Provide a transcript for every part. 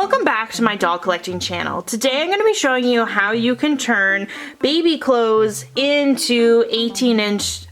Welcome back to my doll collecting channel. Today I'm going to be showing you how you can turn baby clothes into 18-inch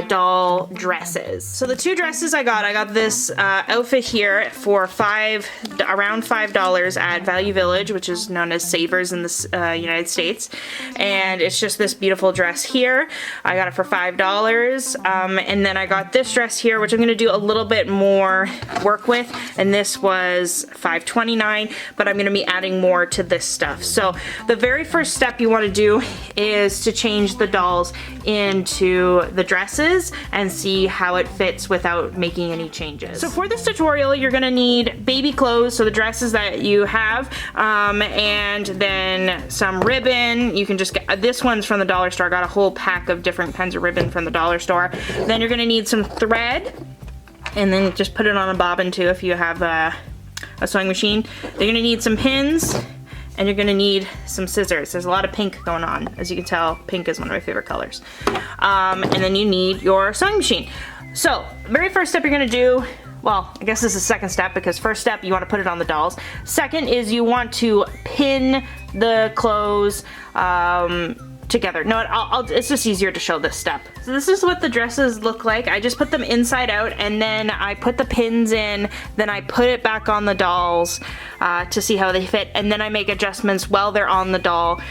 doll dresses. So the two dresses I got this outfit here for around $5 at Value Village, which is known as Savers in the United States. And it's just this beautiful dress here. I got it for $5. And then I got this dress here, which I'm going to do a little bit more work with. And this was $5.29, but I'm going to be adding more to this stuff. So the very first step you want to do is to change the dolls into the dresses and see how it fits without making any changes. So for this tutorial, you're gonna need baby clothes, so the dresses that you have, and then some ribbon. You can just get, this one's from the dollar store. I got a whole pack of different kinds of ribbon from the dollar store. Then you're gonna need some thread, and then just put it on a bobbin too if you have a sewing machine. You're gonna need some pins, and you're gonna need some scissors. There's a lot of pink going on. As you can tell, pink is one of my favorite colors. And then you need your sewing machine. So, very first step you're gonna do, well, I guess this is the second step, because first step, you wanna put it on the dolls. Second is you want to pin the clothes together. No, it's just easier to show this step. So this is what the dresses look like. I just put them inside out, and then I put the pins in, then I put it back on the dolls to see how they fit, and then I make adjustments while they're on the doll.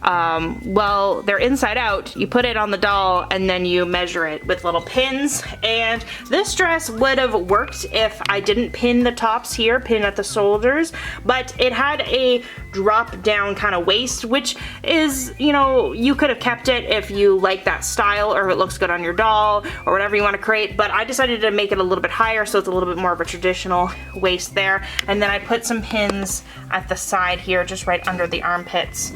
Well, they're inside out, you put it on the doll and then you measure it with little pins. And this dress would have worked if I didn't pin the tops here, pin at the shoulders, but it had a drop down kind of waist, which is, you know, you could have kept it if you like that style or if it looks good on your doll or whatever you want to create, but I decided to make it a little bit higher so it's a little bit more of a traditional waist there. And then I put some pins at the side here, just right under the armpits.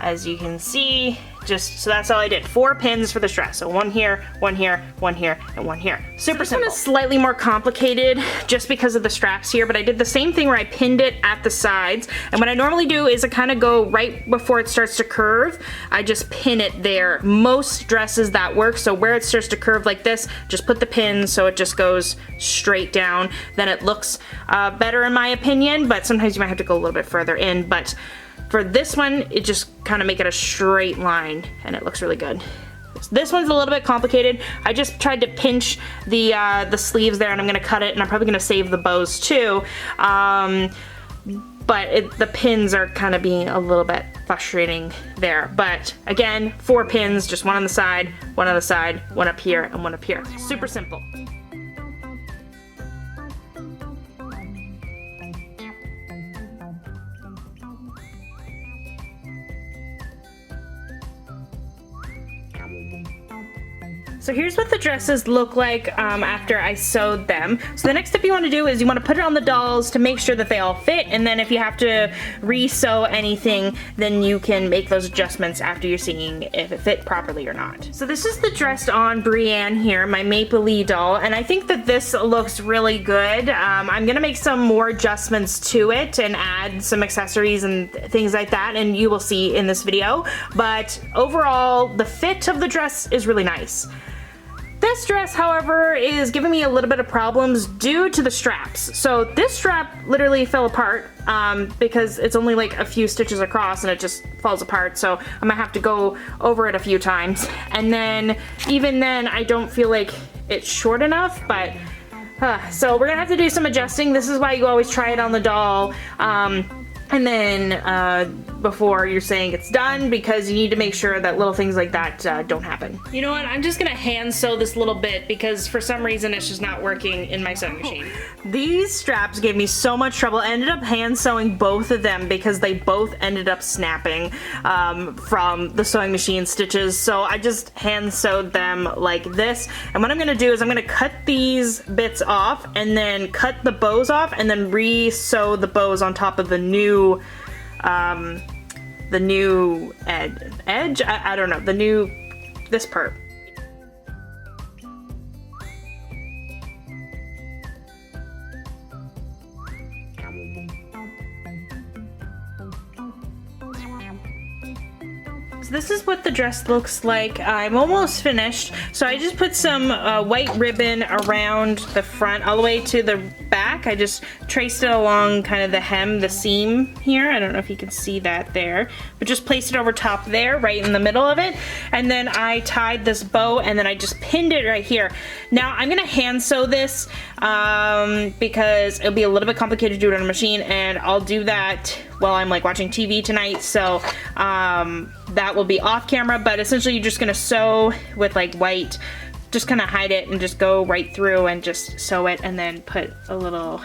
As you can see, so that's all I did. 4 pins for this dress. So one here, one here, one here, and one here. Super simple. This one is slightly more complicated just because of the straps here, but I did the same thing where I pinned it at the sides. And what I normally do is I kind of go right before it starts to curve. I just pin it there. Most dresses that work, so where it starts to curve like this, just put the pin so it just goes straight down. Then it looks better in my opinion, but sometimes you might have to go a little bit further in. But for this one, it just kind of make it a straight line, and it looks really good. This one's a little bit complicated. I just tried to pinch the sleeves there, and I'm gonna cut it, and I'm probably gonna save the bows too. But the pins are kind of being a little bit frustrating there. But again, 4 pins, just one on the side, one on the side, one up here, and one up here. Super simple. So here's what the dresses look like after I sewed them. So the next step you want to do is you want to put it on the dolls to make sure that they all fit, and then if you have to re-sew anything, then you can make those adjustments after you're seeing if it fit properly or not. So this is the dressed on Brienne here, my Maple Lee doll, and I think that this looks really good. I'm gonna make some more adjustments to it and add some accessories and things like that, and you will see in this video. But overall, the fit of the dress is really nice. This dress, however, is giving me a little bit of problems due to the straps. So this strap literally fell apart because it's only like a few stitches across and it just falls apart. So I'm gonna have to go over it a few times. And then, even then, I don't feel like it's short enough, but so we're gonna have to do some adjusting. This is why you always try it on the doll. And then before you're saying it's done, because you need to make sure that little things like that don't happen. You know what, I'm just gonna hand sew this little bit because for some reason it's just not working in my sewing machine. These straps gave me so much trouble. I ended up hand sewing both of them because they both ended up snapping from the sewing machine stitches. So I just hand sewed them like this. And what I'm gonna do is I'm gonna cut these bits off and then cut the bows off and then re-sew the bows on top of the new edge? I don't know, this part. this is what the dress looks like. I'm almost finished. So I just put some white ribbon around the front all the way to the back. I just traced it along kind of the hem, the seam here. I don't know if you can see that there, but just placed it over top there, right in the middle of it. And then I tied this bow and then I just pinned it right here. Now I'm gonna hand sew this because it'll be a little bit complicated to do it on a machine, and I'll do that while I'm like watching TV tonight. So that will be off camera, but essentially you're just gonna sew with like white, just kind of hide it and just go right through and just sew it, and then put a little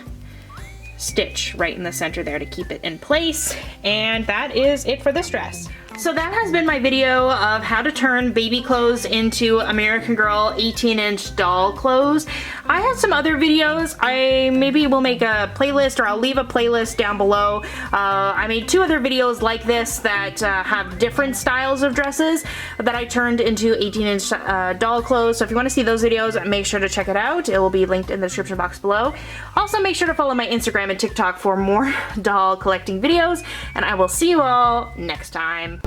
stitch right in the center there to keep it in place. And that is it for this dress. So that has been my video of how to turn baby clothes into American Girl 18-inch doll clothes. I had some other videos. I maybe will make a playlist, or I'll leave a playlist down below. I made 2 other videos like this that have different styles of dresses that I turned into 18-inch doll clothes. So if you want to see those videos, make sure to check it out. It will be linked in the description box below. Also, make sure to follow my Instagram and TikTok for more doll collecting videos, and I will see you all next time.